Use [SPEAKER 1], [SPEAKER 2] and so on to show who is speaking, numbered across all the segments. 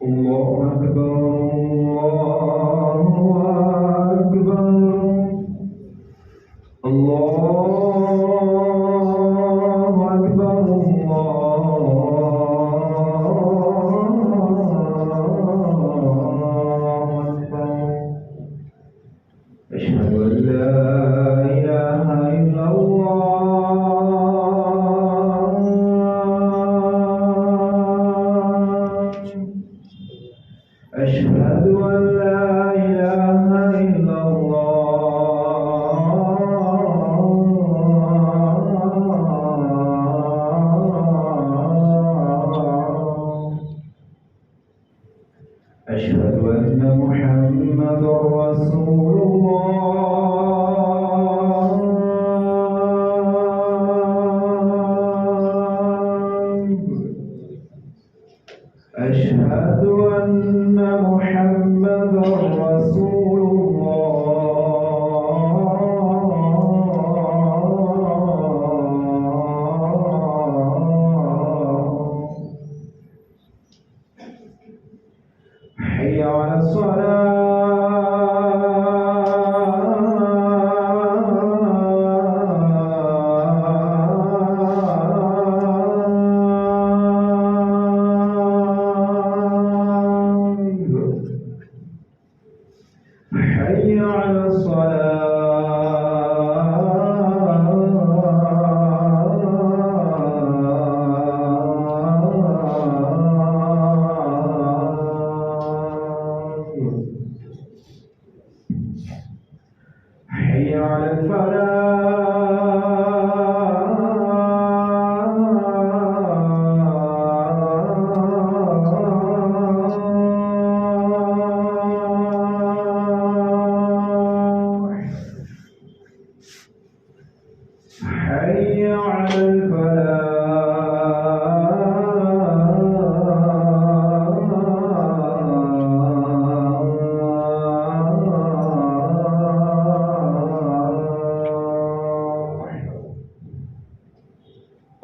[SPEAKER 1] الله أكبر الله أكبر الله أكبر الله أكبر أشهد أن لا إله إلا أشهد أن لا إله إلا أشهد أن محمدا رسول أشهد أن محمدا رسول حي على حي على حي على حي على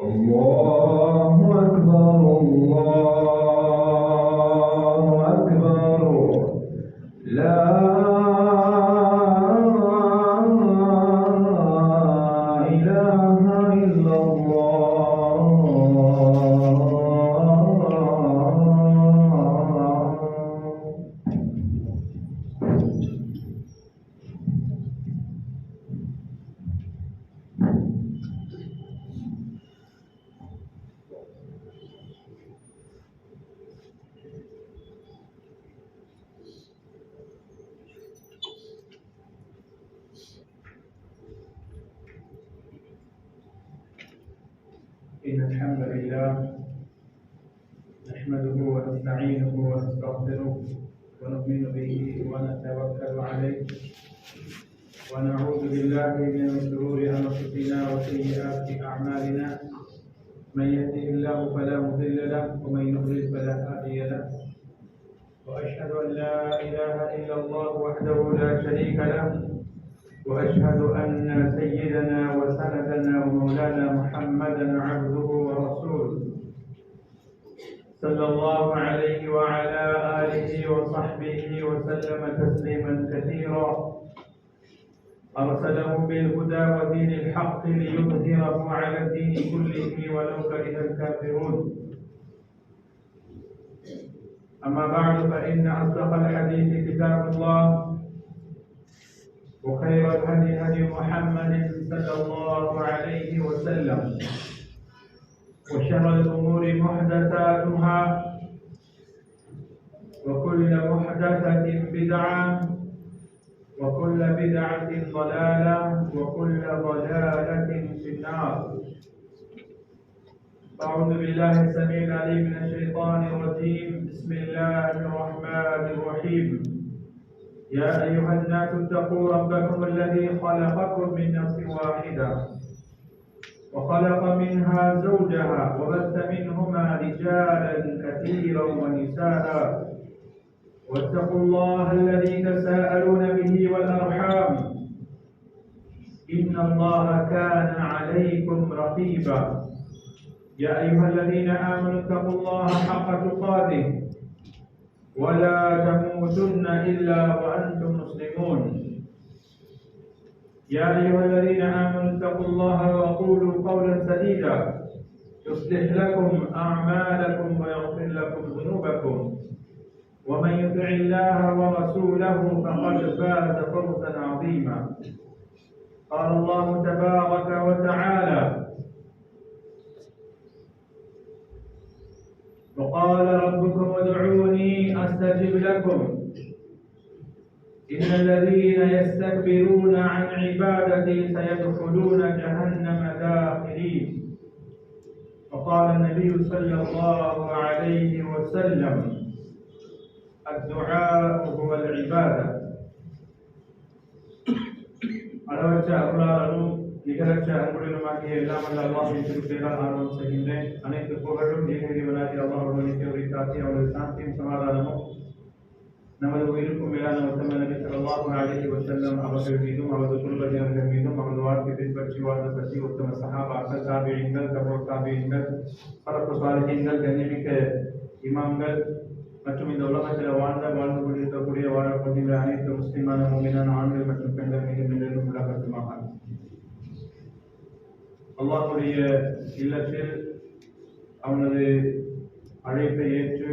[SPEAKER 1] الله أكبر الله أكبر لا إله إلا
[SPEAKER 2] إن الحمد لله نحمده ونستعينه ونستغفره ونؤمن به ونتوكل عليه ونعوذ بالله من شرور أنفسنا وسيئات أعمالنا من يهده الله فلا مضل له ومن يضلل فلا هادي له وأشهد أن لا إله إلا الله وحده لا شريك له وأشهد أن سيدنا وسندنا ومولانا محمدا عبده ورسوله صلى الله عليه وعلى آله وصحبه وسلم تسليما كثيرا أرسله بالهدى ودين الحق ليظهره على الدين كله ولو كره الكافرون أما بعد فإن أصدق الحديث كتاب الله وخير الهدي هدي محمد صلى الله عليه وسلم وشر الأمور محدثاتها وكل محدثة بدعة وكل بدعة ضلالة وكل ضلالة في النار. أعوذ بالله السميع العليم من الشيطان الرجيم. بسم الله الرحمن الرحيم. يا أيها الناس اتقوا ربكم الذي خلقكم من نفس واحدة وخلق منها زوجها وبث منهما رجالا كثيرا ونساء واتقوا الله الذي تساءلون به والأرحام إن الله كان عليكم رقيبا يا أيها الذين آمنوا اتقوا الله حق تقاته ولا تموتن إلا وأنتم مسلمون يا أيها الذين آمنوا اتقوا الله وقولوا قولا سديدا يصلح لكم أعمالكم ويغفر لكم ذنوبكم ومن يطع الله ورسوله فقد فاز فوزا عظيما قال الله تبارك وتعالى وقال ربكم ادعوني أستجب لكم إن الذين يستكبرون عن عبادتي سيدخلون جهنم داخلين وقال النبي صلى الله عليه وسلم الدعاء هو العبادة அளவற்ற அருளாளரும் நிகரற்ற அன்புடனுமாகிய எல்லாம் வல்ல அல்லாஹ்வின் திருப்பெயரால் ஆரம்பம் செய்கின்றேன். அனைத்து புகழும் ஏகஇறைவனாகிய அல்லாஹ் ஒருவனுக்கே உரித்தாக்கி அவரது சாந்தியும் சமாதானமும் நமது உயிருக்கும் மேலான உத்தம நபி ஸல்லல்லாஹு அலைஹி வஸல்லம் அவர்கள் மீதும் அவரது குடும்பத்தினர்கள் மீதும் அவரது வாழ்க்கை பின்பற்றி வாழ்ந்த சத்தி உத்தம சஹாபாக்கள் தாபிஈன்கள் தபூ தாபிஈன்கள் சலஃபு ஸாலிஹீன்கள் கண்ணியமிக்க இமாம்கள் மற்றும் இந்த உலகத்தில் வாழ்ந்து கொண்டிருக்கக்கூடிய வாழக்கூடிய அனைத்து முஸ்லிமான முஃமினான ஆண்கள் மற்றும் பெண்கள் மீது மீண்டும் உலகத்துமாக அல்லாஹ்வுடைய இல்லத்தில் அவனது அழைப்பை ஏற்று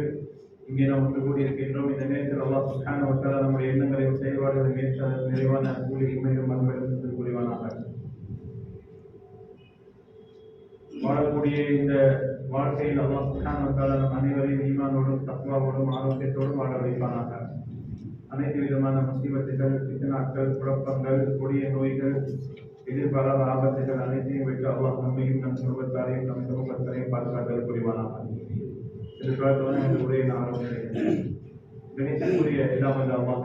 [SPEAKER 2] இங்கே நாம் ஒன்று கூடியிருக்கின்றோம். இந்த நேரத்தில் அல்லாஹ் சுப்ஹானஹு வ தஆலா நம்முடைய எண்ணங்களையும் செயல்பாடுகளையும் ஏற்று நிறைவான கூலியை மேலும் மறுபடியும் புரிவானாக. வாழக்கூடிய இந்த வாழ்க்கையில் அல்லாஹ் சுப்ஹானஹு வ தஆலா நம் அனைவரையும் ஈமானோடும் தக்வாவோடும் ஆரோக்கியத்தோடும் வாழ வைப்பானாக. அனைத்து விதமான முசீபத்துகள் ஃபித்னாக்கள் குழப்பங்கள் கொடிய நோய்கள் எதிர்பாராத ஆபத்துகள் அனைத்தையும் விட்டு அல்லாஹ் நம்மையும் நம் குடும்பத்தாரையும் நம் சமூகத்தாரையும் பாதுகாத்தல் புரிவானாக. எதிர்பார்த்தவன இந்த உரையை நான் ஆரம்பிக்கிறேன். கணிதத்துக்குரிய இல்லாமல் அல்லாஹ்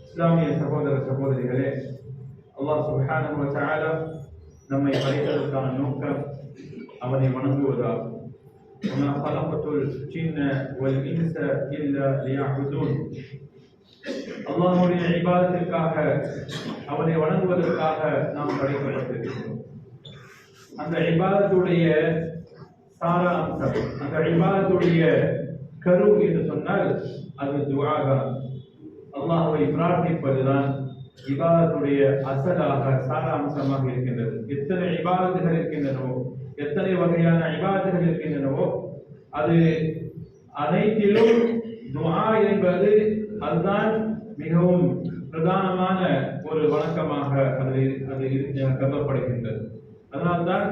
[SPEAKER 2] இஸ்லாமிய சகோதர சகோதரிகளே, அல்லாஹ் சுப்ஹானஹு வ தஆலா நம்மை படைத்ததற்கான நோக்கம் அவனை வணங்குவதால் وَمَا خَلَقْتُ الْجِنَّ وَالْإِنسَ إِلَّا لِيَعْبُدُونِ அல்லாஹ்வுடைய இபாதத்திற்காக அவனை வணங்குவதற்காக நாம் படைக்கப்பட்டிருக்கிறோம். அந்த இபாதத்துடைய சாரா அம்சம், அந்த இபாதத்துடைய கரு என்று சொன்னால் அது துஆ தான். அல்லாஹ்வை பிரார்த்திப்பதுதான் இபாதத்துடைய அசலாக சாரா அம்சமாக இருக்கின்றது. எத்தனை இபாதத்துகள் இருக்கின்றனவோ, எத்தனை வகையான இபாதத்துகள் இருக்கின்றனவோ, அது அனைத்திலும் துஆ என்பது அதுதான் மிகவும் பிரதானமான ஒரு வணக்கமாக அது கருதப்படுகின்றது. அதனால்தான்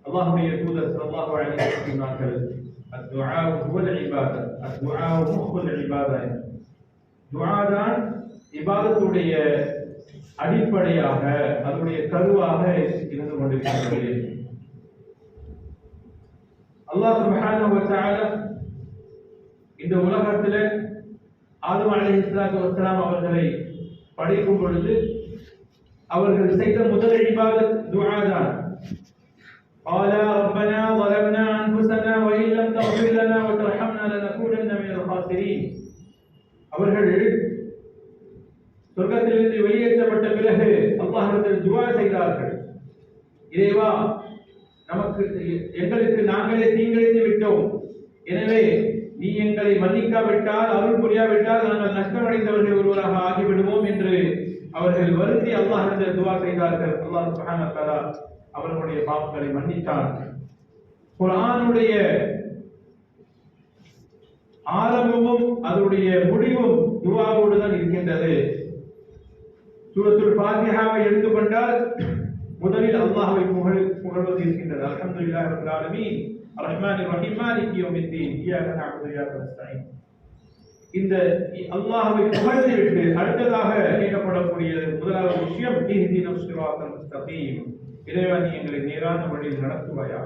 [SPEAKER 2] அல்லாஹ்வுடைய தூதர் ஸல்லல்லாஹு அலைஹி வஸல்லம் சொன்னார்கள், அத்துஆ ஹுவல் இபாதா, அத்துஆ முஹுல் இபாதா. துஆ தான் இபாதத்துடைய அடிப்படையாக, அதனுடைய கருவாக இருந்து கொண்டிருக்கிறது. அல்லாஹ் சுப்ஹானஹு வ தஆலா இந்த உலகத்தில் ஆதம் அலைஹிஸ்ஸலாத்து வஸ்ஸலாம் அவர்களை படைக்கும் பொழுது அவர்கள் செய்த முதல் இபாதத் துஆ தான். قال ربنا ظلمنا أنفسنا وإن لم تغفر لنا وترحمنا لنكونن من الخاسرين. அவர்கள் சொர்க்கத்திலிருந்து வெளியேற்றப்பட்ட பிறகு அல்லாஹ்விடத்தில் துஆ செய்தார்கள், இறைவா, எங்களுக்கு நாங்களே தீங்கிழைத்து விட்டோம், எனவே நீ எங்களை மன்னிக்காவிட்டால், அருள் புரியாவிட்டால் நாங்கள் நஷ்டமடைந்தவர்கள் ஒருவராக ஆகிவிடுவோம் என்று அவர்கள் வருந்தி அல்லாஹ்விடத்தில் துஆ செய்தார்கள். அல்லாஹ் சுப்ஹானஹு வ தஆலா அவர்களுடைய பாவங்களை மன்னித்தான். குர்ஆனுடைய ஆரம்பமும் அதனுடைய முடிவும் துஆவோடு தான் இருக்கின்றது. சூரத்துல் ஃபாத்திஹாவை எடுத்துக்கொண்டால் முதலில் அல்லாஹ்வை புகழ்வது இருக்கின்றது. அல்ஹம்துலில்லாஹி ரப்பில் ஆலமீன் அர்ரஹ்மானிர் ரஹீம் மாலிகி யௌமித்தீன் இய்யாக நஅபுது வ இய்யாக நஸ்தஈன். இந்த அல்லாஹ்வை புகழ்ந்துவிட்டு அடுத்ததாக கேட்கப்படக்கூடிய முதலாவது விஷயம் இஹ்தினஸ் ஸிராத்தல் முஸ்தகீம், இறைவா நீ எங்களை நேரான வழியில் நடத்துவாயா.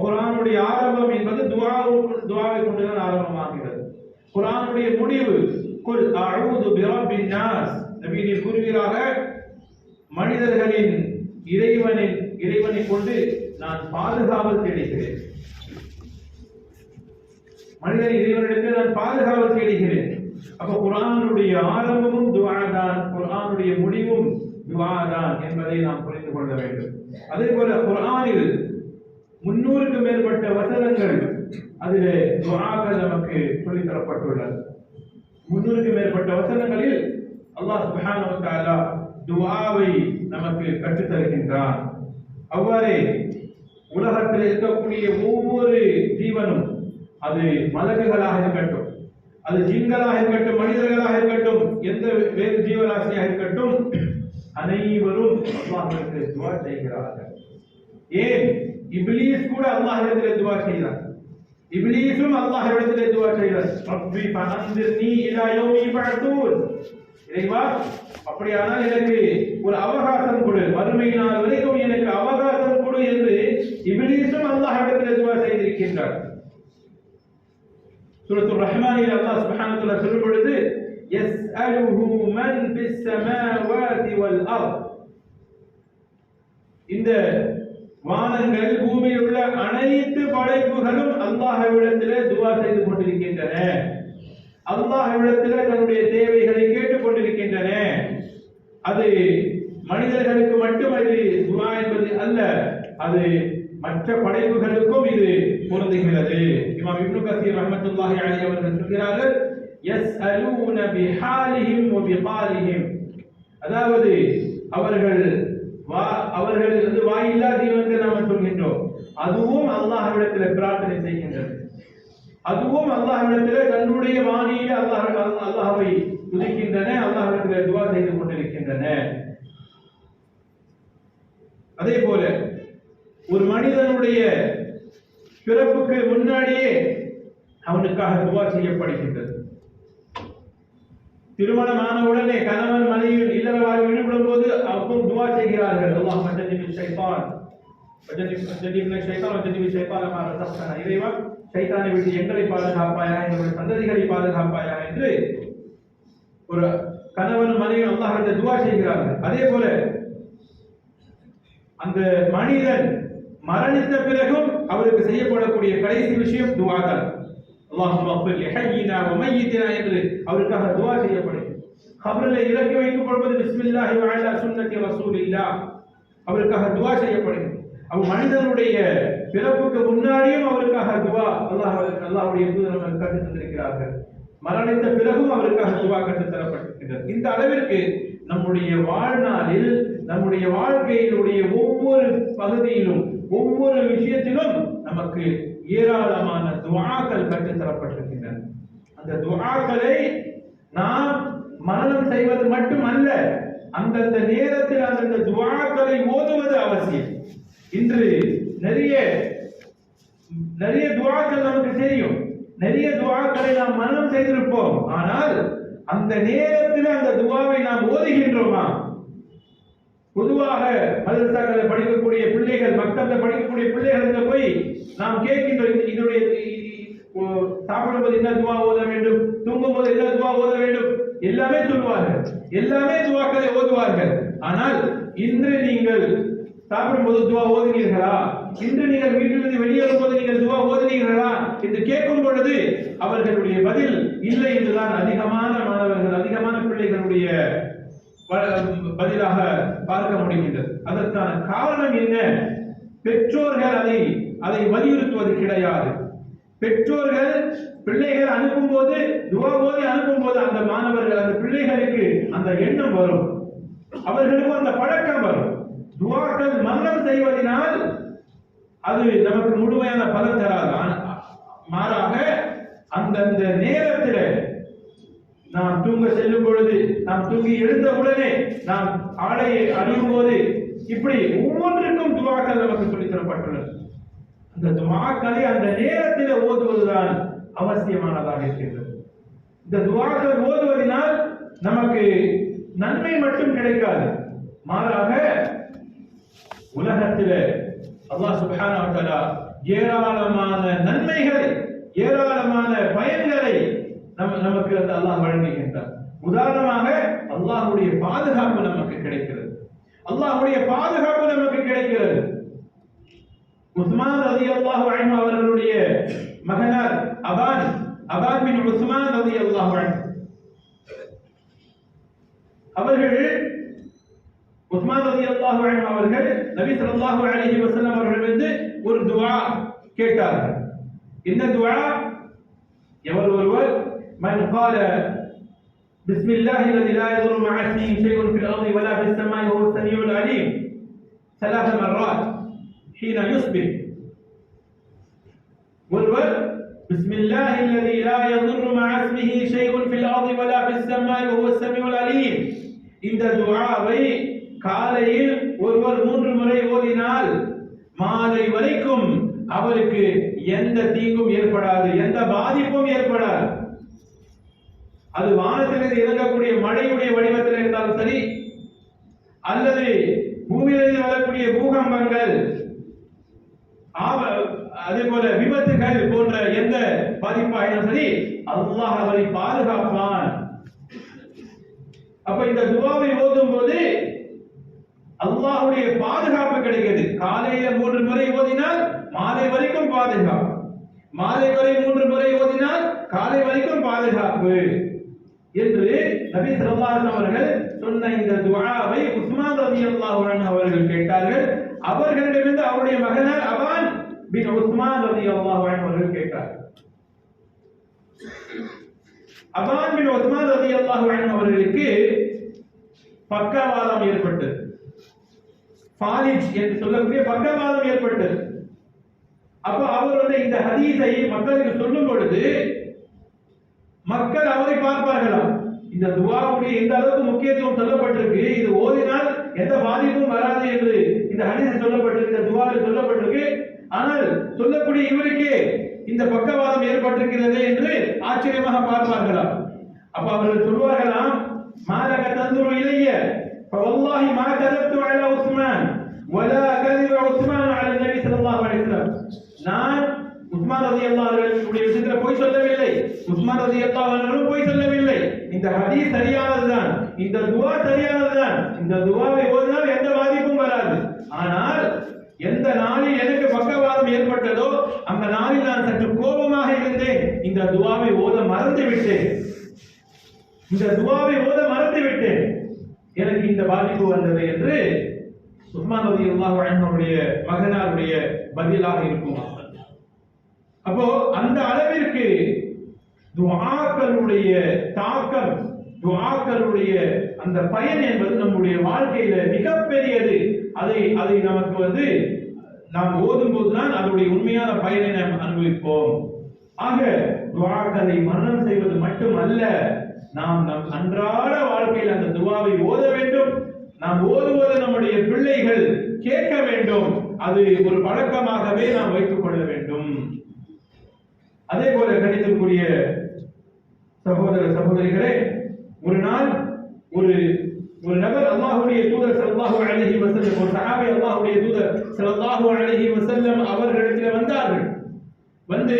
[SPEAKER 2] குர்ஆனுடைய ஆரம்பம் என்பது துஆவை கொண்டுதான் ஆரம்பமாகிறது. குர்ஆனுடைய முடிவு குல் அஊது பிரப்பின் நாஸ், நபியே கூறுகிறாக, மனிதர்களின் இறைவனை கொண்டு நான் பாதுகாவல் தேடுகிறேன். மனிதன் இறைவனிடத்தில் நான் பாதுகாவல் தேடுகிறேன். அப்ப குர்ஆனுடைய ஆரம்பமும் துஆ தான், குர்ஆனுடைய முடிவும் துஆ தான் என்பதை நாம் புரிந்து கொள்ள வேண்டும். அதே போல குர்ஆனில் 300க்கு மேற்பட்ட வசனங்கள் அதிலே துஆக்கள் நமக்கு சொல்லித் தரப்பட்டுள்ளது. 300க்கு மேற்பட்ட வசனங்களில் அல்லாஹ் சுப்ஹானஹு வ தஆலா துஆவை நமக்கு கற்றுத் தருகின்றான். அவ்வாறே உலகத்தில் இருக்கக்கூடிய ஒவ்வொரு ஜீவனும், அது மலக்குகளாக இருக்கட்டும், அது ஜின்களாக இருக்கட்டும், மனிதர்களாக இருக்கட்டும், எந்த வேறு ஜீவராசியாக இருக்கட்டும், அனைவரும் அல்லாஹ்விடத்தில் துஆ செய்கிறார்கள். ஏன் இப்லீஸ் கூட அல்லாஹ்விடத்தில் துஆ செய்கிறார். இப்லீஸும் அல்லாஹ்விடத்தில் துஆ செய்கிறார். ரப்பி ஃபஅன்திர்னி இலா யௌமி யுபஅத்தூன். இறைவா, அப்படியானால் எனக்கு ஒரு அவகாசம் கொடு, மறுமை நாள் வரைக்கும் எனக்கு அவகாசம் கொடு என்று இப்லீஸும் அல்லாஹ்விடத்தில் துஆ செய்திருக்கின்றார். சூரத்துர் ரஹ்மானில் அல்லாஹ் சுப்ஹானஹு வ தஆலா சொல்லும் பொழுது யஸ்அலுஹு மன் ஃபிஸ் ஸமாவாதி வல் அர்த். இந்த வானங்கள் பூமியில் உள்ள அனைத்து படைப்புகளும் அல்லாஹ்விடத்திலே துஆ செய்து கொண்டிருக்கின்றன. அல்லாஹ்விடத்திலே தன்னுடைய தேவைகளை கேட்டுக் கொண்டிருக்கின்றன. அது மனிதர்களுக்கு மட்டும் இது துஆ என்பது அல்ல, அது மற்ற படைப்புகளுக்கும் இது பொருந்துகிறது. இமாம் இப்னு கஸீர் ரஹ்மத்துல்லாஹி அலைஹி அவர்கள் சொல்கிறார்கள், யஸ்அலூன பிஹாலிஹிம் வ பிகாலிஹிம். அதாவது அவர்கள் வாயில்லா ஜீவன்கள் நாம் சொல்கின்றோம், அதுவும் அல்லாஹ்விடத்தில் பிரார்த்தனை செய்கின்றது. அதுவும் அல்லாஹ்விடத்தில் தன்னுடைய வாணியிலே அல்லாஹ்வை துதிக்கின்றன, அல்லாஹ்விடத்தில் துஆ செய்து கொண்டிருக்கின்றன. அதே போல ஒரு மனிதனுடைய பிறப்புக்கு முன்னாடியே அவனுக்காக துஆ செய்யப்படுகின்றது. திருமணமான உடனே கணவன் மனைவி இல்லற வாழ்வில் ஈடுபடும் போது அவரும் துஆ செய்கிறார்கள். அல்லாஹும்ம ஜன்னிபிஷ் ஷைத்தான் வஜன்னிபிஷ் ஷைத்தான் வஜன்னிபிஷ் ஷைத்தான மா ரஸக்தனா. இறைவா, ஷைத்தானை விட்டு எங்களை பாதுகாப்பாயாக, எங்களுடைய சந்ததிகளை பாதுகாப்பாயாக என்று ஒரு கணவன் மனைவி அல்லாஹ்விடம் துஆ செய்கிறார்கள். அதே போல அந்த மனிதன் மரணித்த பிறகும் அவருக்கு செய்யப்படக்கூடிய கடைசி விஷயம் துஆ தான். அல்லாஹும்ம ஃபிர் லிஹய்யினா வ மய்யித்தினா என்று அவருக்காக துஆ செய்யப்படுகிறது. கபரில் இறக்கி வைக்கப்படுவது பிஸ்மில்லாஹி வ அலா சுன்னத்தி ரசூலில்லாஹ், அவருக்காக துஆ செய்யப்படுகிறது. மனிதனுடைய பிறப்புக்கு முன்னாடியும் அவருக்காக துஆ அல்லாஹ்வுடைய தூதர் நமக்கு கற்றுத் தந்திருக்கிறார்கள். மரணித்த பிறகும் அவருக்காக துஆ கற்றுத் தரப்பட்டிருக்கிறது. இந்த அளவிற்கு நம்முடைய வாழ்நாளில், நம்முடைய வாழ்க்கையினுடைய ஒவ்வொரு பகுதியிலும், ஒவ்வொரு விஷயத்திலும் நமக்கு ஏராளமான துஆக்கள் கற்றுத் தரப்பட்டிருக்கின்றன. அந்த துஆக்களை நாம் மனனம் செய்வது மட்டுமல்ல, அந்தந்த நேரத்தில் அந்தந்த துஆக்களை ஓதுவது அவசியம். இன்று நிறைய துஆக்கள் நமக்கு தெரியும், நிறைய துஆக்களை நாம் மனனம் செய்திருப்போம். ஆனால் அந்த நேரத்தில் அந்த துஆவை நாம் ஓதுகின்றோமா? பொதுவாக மதரசாக்களை படிக்கக்கூடிய பிள்ளைகள், மக்தபில் படிக்கக்கூடிய பிள்ளைகளுக்கு போய் நாம் கேட்கின்றோம், இதனுடைய சாப்பிடும்போது என்ன துஆ ஓத வேண்டும், தூங்கும்போது என்ன துஆ ஓத வேண்டும், எல்லாமே சொல்வார்கள், எல்லாமே துஆக்களை ஓதுவார்கள். ஆனால் இன்று நீங்கள் சாப்பிடும்போது துஆ ஓதுனீர்களா, இன்று நீங்கள் வீட்டிலிருந்து வெளியேறும் போது நீங்கள் துஆ ஓதுனீர்களா என்று கேட்கும் பொழுது அவர்களுடைய பதில் இல்லை என்றுதான் அதிகமான மாணவர்கள், அதிகமான பிள்ளைகளுடைய பதிலாக பார்க்க முடிகின்றது. அதற்கான காரணம் என்ன? பெற்றோர்கள் அதை வலியுறுத்துவது கிடையாது. பெற்றோர்கள் பிள்ளைகள் அனுப்பும் போது, துஆ ஓதி அனுப்பும் போது அந்த மாணவர்கள், அந்த பிள்ளைகளுக்கு அந்த எண்ணம் வரும், அவர்களுக்கு அந்த பழக்கம் வரும். துஆக்கள் மரணம் செய்வதனால் அது நமக்கு முழுமையான பலன் தராது. மாறாக அந்தந்த நேரத்தில் நாம் தூங்க செல்லும் பொழுது, நாம் தூங்கி எழுந்த உடனே, நாம் ஆடையை அணியும் போது, இப்படி ஒவ்வொன்றுக்கும் துஆக்கள் நமக்கு சொல்லித் தரப்பட்டுள்ளது. அந்த துஆக்களை அந்த நேரத்தில் ஓதுவதுதான் அவசியமானதாக இருக்கிறது. இந்த துஆக்கள் ஓதுவதனால் நமக்கு நன்மை மட்டும் கிடைக்காது, மாறாக உலகத்தில் அல்லாஹ் சுப்ஹானஹு வ தஆலா ஏராளமான நன்மைகளை, ஏராளமான பயன்களை நமக்கு அல்லாஹ் வழங்குகின்றார். உதாரணமாக அல்லாஹ்வுடைய பாதுகாப்பு நமக்கு கிடைக்கிறது, அல்லாஹ்வுடைய பாதுகாப்பு நமக்கு கிடைக்கிறது. உஸ்மான் ரலியல்லாஹு அன்ஹு அவர்களுடைய மகனார் அபான் பின் உஸ்மான் ரலியல்லாஹு அன்ஹு அவர்கள் உஸ்மான் ரலியல்லாஹு அன்ஹு அவர்கள் நபி ஸல்லல்லாஹு அலைஹி வஸல்லம் அவர்களிடமிருந்து ஒரு துஆ கேட்டார்கள். என்ன துஆ? எவர் ஒருவர் மன் قال بسم الله الذي لا يضر مع اسمه شيء في الارض ولا في السماء وهو السميع العليم 3 مرات حين يصبح. ஒருவர் بسم الله الذي لا يضر مع اسمه شيء في الارض ولا في السماء وهو السميع العليم இந்த துஆவை காலையில் ஒருவர் 3 முறை ஓதினால் மாலை வரைக்கும் அவருக்கு எந்த தீங்கும் ஏற்படாது, எந்த பாதிப்பும் ஏற்படாது. அது வானத்திலிருந்து இறங்கக்கூடிய மழையுடைய வடிவத்தில் இருந்தாலும் சரி, அல்லது பூமியிலிருந்து வரக்கூடிய பூகம்பங்கள், அதே போல விபத்துகள் போன்ற எந்த பாதிப்பாயினும் சரி, அல்லாஹ் அவரை பாதுகாப்பான். அப்ப இந்த துஆவை ஓதும் போது அல்லாஹ்வுடைய பாதுகாப்பு கிடைக்கிறது. காலையில 3 முறை ஓதினால் மாலை வரைக்கும் பாதுகாப்பு, மாலை வரை 3 முறை ஓதினால் காலை வரைக்கும் பாதுகாப்பு என்று நபி ஸல்லல்லாஹு அலைஹி அவர்கள் சொன்ன இந்த துஆவை உஸ்மான் ரலியல்லாஹு அன்ஹு அவர்கள் கேட்டார்கள். அவர்களிடமிருந்து அவருடைய மகனார் அபான் பின் உஸ்மான் ரலியல்லாஹு அன்ஹு அவர்கள் கேட்டார்கள். அபான் பின் உஸ்மான் ரலியல்லாஹு அன்ஹு அவர்களுக்கு பக்கவாதம் ஏற்பட்டது. ஃபாலிஜ் என்று சொல்லக்கூடிய பக்கவாதம் ஏற்பட்டது. அப்ப அவர் இந்த ஹதீஸை மக்களுக்கு சொல்லும் பொழுது மக்கள் அவரை பார்ப்பார்களாம். இந்த துஆவுடைய இந்த அளவுக்கு முக்கியத்துவம் சொல்லப்பட்டிருக்கு, இது ஓதினால் எந்த பாதிப்பும் வராது என்று இந்த ஹதீஸில் சொல்லப்பட்டிருக்கு, இந்த துஆவில் சொல்லப்பட்டிருக்கு. ஆனால் சொல்லக்கூடிய இவருக்கே இந்த பக்கவாதம் ஏற்பட்டிருக்கிறது என்று ஆச்சரியமாக பார்ப்பார்களாம். அப்ப அவர்கள் சொல்வார்களாம், மாலக தந்துரு இலைய فوالله ما كذبت على عثمان ولا كذب عثمان على النبي صلى الله عليه وسلم. நான் உஸ்மான் ரலியல்லாஹு அன்ஹுடைய விஷயத்துல போய் சொல்லவில்லை, உஸ்மான் ரலியல்லாஹு அன்ஹு போய் சொல்லவில்லை. இந்த ஹதீஸ் சரியானதுதான், இந்த துஆ சரியானதுதான், இந்த துஆவை ஓதினால் எந்த பாதிப்பும் வராது. ஆனால் எந்த நாளில் எனக்கு பக்கவாதம் ஏற்பட்டதோ அந்த நாளில் நான் சற்று கோபமாக இருந்தேன், இந்த துஆவை ஓத மறந்து விட்டேன், இந்த துஆவை ஓத மறந்து விட்டேன், எனக்கு இந்த பாதிப்பு வந்தது என்று உஸ்மான் ரலியல்லாஹு அன்ஹுடைய மகனாருடைய பதிலாக இருக்கும். அப்போ அந்த அளவிற்கு துஆக்களுடைய தாக்கம், துஆக்களுடைய அந்த பயன் என்பது நம்முடைய வாழ்க்கையில மிகப்பெரியது. அதை நமக்கு நாம் ஓதும் போதுதான் அதனுடைய உண்மையான பயனை நாம் அனுபவிப்போம். ஆக துஆக்களை மரணம் செய்வது மட்டுமல்ல, நாம் நம் அன்றாட வாழ்க்கையில் அந்த துஆவை ஓத வேண்டும். நாம் ஓதுவது நம்முடைய பிள்ளைகள் கேட்க வேண்டும். அது ஒரு பழக்கமாகவே நாம் வைத்துக் கொள்ள வேண்டும். அதே போல கணிதற்குரிய சகோதர சகோதரிகளே, ஒரு நாள் ஒரு நபர் அல்லாஹ்வுடைய தூதர் ஸல்லல்லாஹு அலைஹி வஸல்லம், ஒரு சஹாபி அல்லாஹ்வுடைய தூதர் ஸல்லல்லாஹு அலைஹி வஸல்லம் அவர்களிடத்தில் வந்தார்கள். வந்து,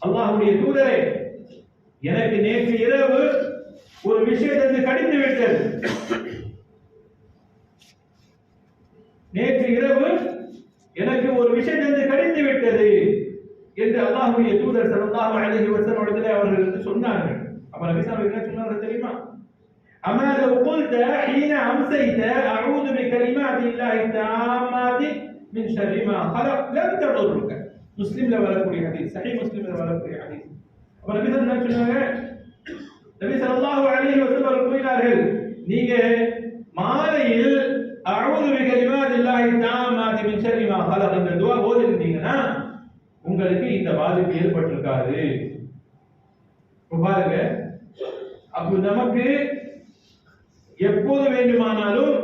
[SPEAKER 2] அல்லாஹ்வுடைய தூதரே, எனக்கு நேற்று இரவு ஒரு விஷயத்தை கடிந்து விட்டது, நேற்று இரவு எனக்கு ஒரு விஷயத்தை கடிந்து விட்டது என்று அல்லாஹ்வுடைய தூதர் ஸல்லல்லாஹு அலைஹி வஸல்லம் அவர்கள் சொன்னார்கள். அப்ப நபி ஸல்லல்லாஹு அலைஹி வஸல்லம் என்ன சொன்னார்கள் தெரியுமா? அமா லவ் குல்த ஹீன அம்சைத அஊது பிகலிமாத்தில்லாஹி தாம்மாதி மின் ஷர்ரி மா ஹலக் லம் ததுர்ருக. முஸ்லிம்ல வரக்கூடிய ஹதீஸ், சஹீஹ் முஸ்லிம்ல வரக்கூடிய ஹதீஸ். அப்ப நபி ஸல்லல்லாஹு அலைஹி வஸல்லம் சொன்னாங்க, நபி ஸல்லல்லாஹு அலைஹி வஸல்லம் கூறினார்கள், நீங்க மாலையில் அஊது பிகலிமாத்தில்லாஹி தாம்மாதி மின் ஷர்ரி மா ஹலக் இந்த துஆ ஓதிட்டீங்கன்னா உங்களுக்கு இந்த பாதிப்பு ஏற்பட்டிருக்காது. பாருங்க, அப்ப நமக்கு எப்போது வேண்டுமானாலும்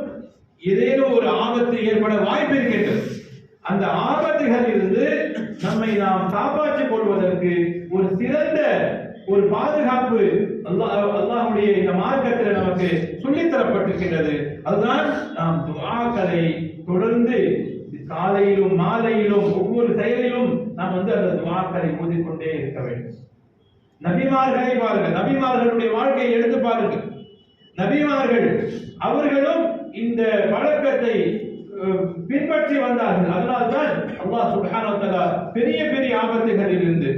[SPEAKER 2] ஏதேனும் ஒரு ஆபத்து ஏற்பட வாய்ப்பு இருக்கின்றது. அந்த ஆபத்துகளில் இருந்து நம்மை நாம் காப்பாற்றிக் கொள்வதற்கு ஒரு சிறந்த ஒரு பாதுகாப்பு அல்லாஹ்வுடைய இந்த மார்க்கத்தில் நமக்கு சொல்லித் தரப்பட்டிருக்கின்றது. அதுதான் நாம் துஆக்களை தொடர்ந்து காலையிலும் மாலையிலும் ஒவ்வொரு செயலிலும் நாம் அந்த துஆக்களை ஓதிக்கொண்டே இருக்க வேண்டும். நபிமார்களை பாருங்கள், நபிமார்களுடைய வாழ்க்கையை எடுத்து பாருங்கள். நபிமார்கள் அவர்களும் இந்த வழக்கத்தை பின்பற்றி வந்தார்கள். அதனால்தான் அல்லாஹ் சுப்ஹானஹு வ தஆலா பெரிய பெரிய ஆபத்துகளில் இருந்து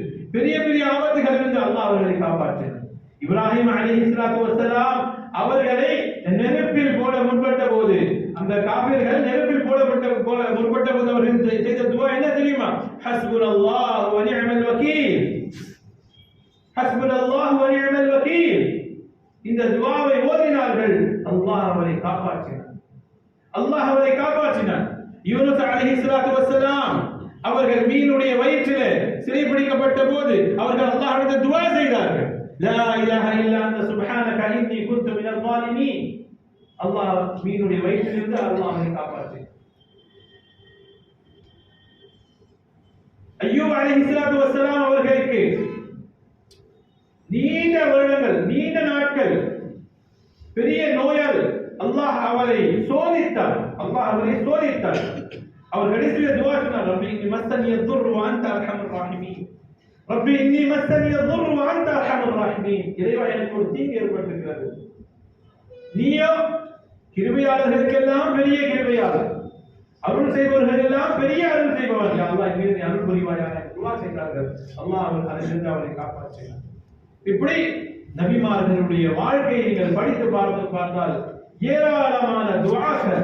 [SPEAKER 2] அல்லாஹ் அவர்களை காப்பாற்றினார். இப்ராஹிம் அலைஹிஸ்ஸலாத்து வஸ்ஸலாம் அவர்களை நெருப்பில் போட முற்பட்ட போது அந்த காபிர்கள் நெருப்பில் முற்பட்ட போது அவர்கள் செய்த துவா என்ன தெரியுமா? ஹஸ்புனல்லாஹு வ நிஅமல் வகீல், ஹஸ்புனல்லாஹு வ நிஅமல் வகீல். இந்த துவாவை ஓதினார்கள், அல்லாஹ் அவரை காப்பாற்றினார். அல்லாஹ் அவரை காப்பாற்றினார். யூனுஸ் அலைஹிஸ்ஸலாத்து வஸ்ஸலாம் அவர்கள் மீனுடைய வயிற்றிலே சிறைபிடிக்கப்பட்ட போது அவர்கள் அல்லாஹ்விடம் துஆ செய்தார்கள். லா இலாஹ இல்லா அன்த சுப்ஹானக இன்னி குன்து மினல் ஸாலிமீன். அல்லாஹ் மீனுடைய வயிற்றிலிருந்து அல்லாஹ் அவரை காப்பாற்றினார். அய்யூப் அலைஹிஸ்ஸலாத்து வஸ்ஸலாம் அவர்களுக்கு நீண்ட வருடங்கள், நீண்ட நாட்கள் பெரிய நோயால் அல்லாஹ் அவரை சோதித்தார். அவர் கடைசியில் துஆ சொன்னார், ரப்பி இன்னி மஸ்ஸனிய ضر وانت ارحم الراحمين. ரப்பி இன்னி மஸ்ஸனிய ضر وانت ارحم الراحمين. இறைவா, எனக்கு ஒரு தீங்கு ஏற்பட்டிருக்கிறது, நீயோ கிருபையாளர்களுக்கெல்லாம் பெரிய கிருபையாளர், அருள் செய்பவர்கள் எல்லாம் பெரிய அருள் செய்பவர். யா அல்லாஹ், மீது நீ அருள் புரிவாயாக துஆ செய்தார்கள். அல்லாஹ் அதிலிருந்து அவரை காப்பாற்றினார். இப்படி நபிமார்களுடைய வாழ்க்கையை நீங்கள் படித்து பார்த்தால் ஏராளமான துஆக்கள்.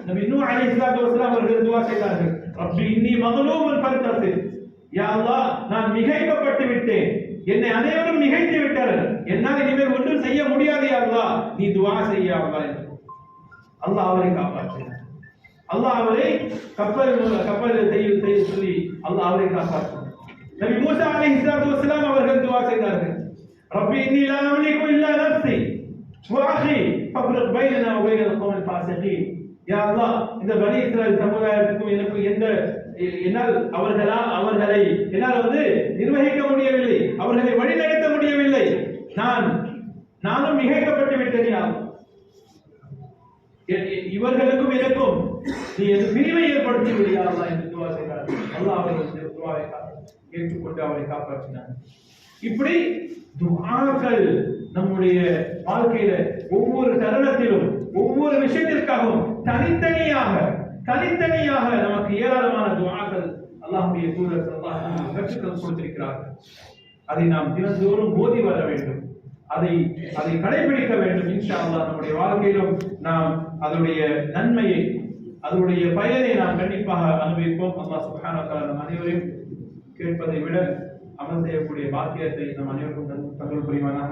[SPEAKER 2] நபி நூஹ் அலைஹிஸ்ஸலாத்து வஸலாம் அவர்கள் துஆ செய்தார்கள், ரப்பி இன்னி மக்லூபுன் ஃபன்தஸிர். யா அல்லாஹ், நான் மிகைக்கப்பட்டு விட்டேன், என்னை அனைவரும் மிகைத்து விட்டார்கள், என்னால் இனிமேல் ஒன்றும் செய்ய முடியாது யா அல்லாஹ், நீ துஆ செய்ய யா அல்லாஹ். அல்லாஹ் அவரை காப்பாற்றினார். அல்லாஹ் அவரை கப்பல் செய்ய சொல்லி அல்லாஹ் அவரை காப்பாற்றினார். நபி மூசா அலைஹிஸ்ஸலாத்து வஸலாம் அவர்கள் துஆ செய்தார்கள், ரப்பி இன்னி லா அம்லிகு இல்லா நஃப்ஸி வ அஹி ஃபஃப்ரிக் பைனனா வ பைனல் கௌமில் ஃபாஸிகீன். யா அல்லாஹ், இந்த பனி இஸ்ராயீல் சமுதாயத்துக்கும் எனக்கும் என்னால் அவர்களை என்னால் நிர்வகிக்க முடியவில்லை, அவர்களை வழிநடத்த முடியவில்லை, நானும் மிகைக்கப்பட்டு விட்டேன் யா அல்லாஹ். இவர்களுக்கும் எனக்கும் நீ பிரிவை ஏற்படுத்தி விடு யா அல்லாஹ் என்று துஆ செய்தார். அல்லாஹ் அவர்கள் துஆவை ஏற்றுக்கொண்டு அவரை காப்பாற்றினார். இப்படி துஆக்கள் நம்முடைய வாழ்க்கையில ஒவ்வொரு தருணத்திலும் ஒவ்வொரு விஷயத்திற்காகவும் தனித்தனியாக நமக்கு ஏராளமான துஆக்கள் அல்லாஹ்வுடைய தூதர் ஸல்லல்லாஹு அலைஹி வஸல்லம் கற்றுக் கொடுத்திருக்கிறார்கள். அதை நாம் தினந்தோறும் ஓதி வர வேண்டும், அதை கடைபிடிக்க வேண்டும். இன்ஷா அல்லாஹ் நம்முடைய வாழ்க்கையிலும் நாம் அதனுடைய நன்மையை, அதனுடைய பயனை நாம் கண்டிப்பாக அனுபவிப்போம். அல்லாஹ் சுப்ஹானஹு வ தஆலா நம் அனைவரையும் கேட்பதை விட அமல் செய்யக்கூடிய பாக்கியத்தை நம் அனைவருக்கும் தந்தல் புரிவானாக.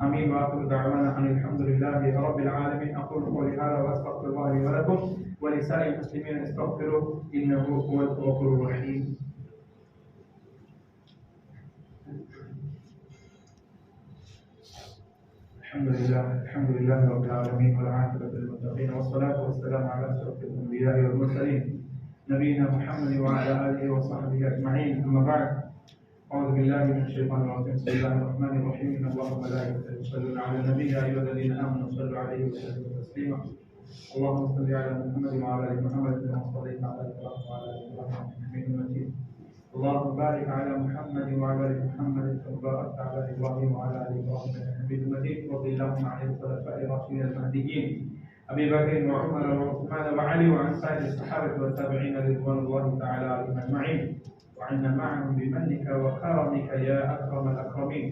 [SPEAKER 2] ஆமீன். வாஹிரு தஅவானா அல்ஹம்துலில்லாஹி ரப்பில் ஆலமீன். அகூலு கௌலி ஹாதா வ அஸ்தக்ஃபிருல்லாஹ லி வ லக்கும் வ லிசாஇல் முஸ்லிமீன இஸ்தக்ஃபிருஹு இன்னஹு ஹுவல் கஃபூருர் ரஹீம். الحمد لله رب العالمين والعاقبة للمتقين والصلاة والسلام على أشرف الأنبياء والمرسلين نبينا محمد وعلى آله وصحبه أجمعين. أما بعد، أعوذ بالله من الشيطان الرجيم. بسم الله الرحمن الرحيم. إن الله وملائكته يصلون على النبي يا أيها الذين آمنوا صلوا عليه وسلموا تسليما. اللهم صل على محمد وعلى آل محمد كما صليت على إبراهيم وعلى آل إبراهيم إنك حميد مجيد. اللهم بارك على محمد وعلى آل محمد كما باركت على إبراهيم وعلى آل إبراهيم إنك حميد مجيد. وارض اللهم عن الخلفاء الراشدين المهديين أبي بكر وعمر وعثمان وعلي وعن سائر الصحابة والتابعين رضوان الله تعالى عليهم أجمعين، وعنا معهم بمنك وكرمك يا أكرم الأكرمين.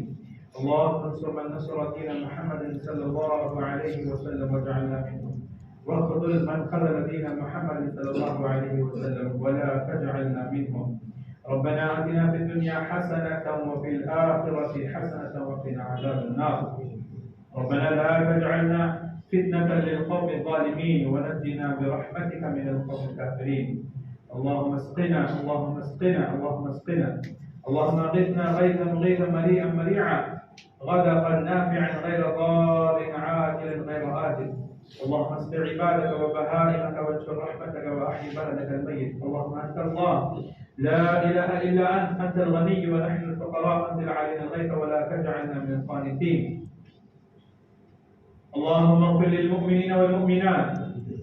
[SPEAKER 2] اللهم انصر من نصر دين محمد صلى الله عليه وسلم واجعلنا منهم، واخذل من خذل دين محمد صلى الله عليه وسلم ولا تجعلنا منهم. ربنا آتنا في الدنيا حسنة وفي الآخرة حسنة وقنا عذاب النار. ربنا لا تجعلنا فتنة للقوم الظالمين ونجنا برحمتك من القوم الكافرين. اللهم اسقنا اللهم اسقنا اللهم اسقنا اللهم اغثنا غيثا مريئا مريعا غدقا نافعا غير ضار عاجل غير آجل. اللهم اسق عبادك وبهائمك وانشر رحمتك واحيي بلدك الميت. اللهم انت الله لا اله الا انت الغني ونحن الفقراء. انزل علينا الغيث ولا تجعلنا من القانتين. اللهم اغفر للمؤمنين والمؤمنات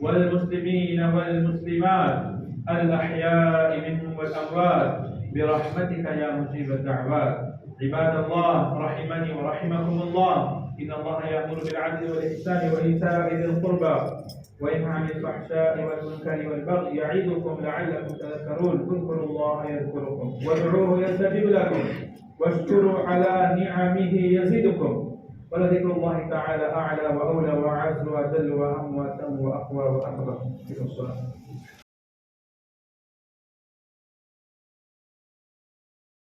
[SPEAKER 2] والمسلمين والمسلمات الأحياء منهم والأموات برحمتك يا مجيب الدعوات. عباد الله رحمني ورحمكم الله، إن الله يأمر بالعدل والإحسان وإيتاء ذي القربى وينهى عن الفحشاء والمنكر والبغي يعظكم لعلكم تذكرون. اذكروا الله يذكركم وادعوه يستجب لكم واشكروا على نعمه يزدكم ولذكر الله تعالى أعلى وأولى وأعز وأجل وأهم وأتم وأقوى وأكبر.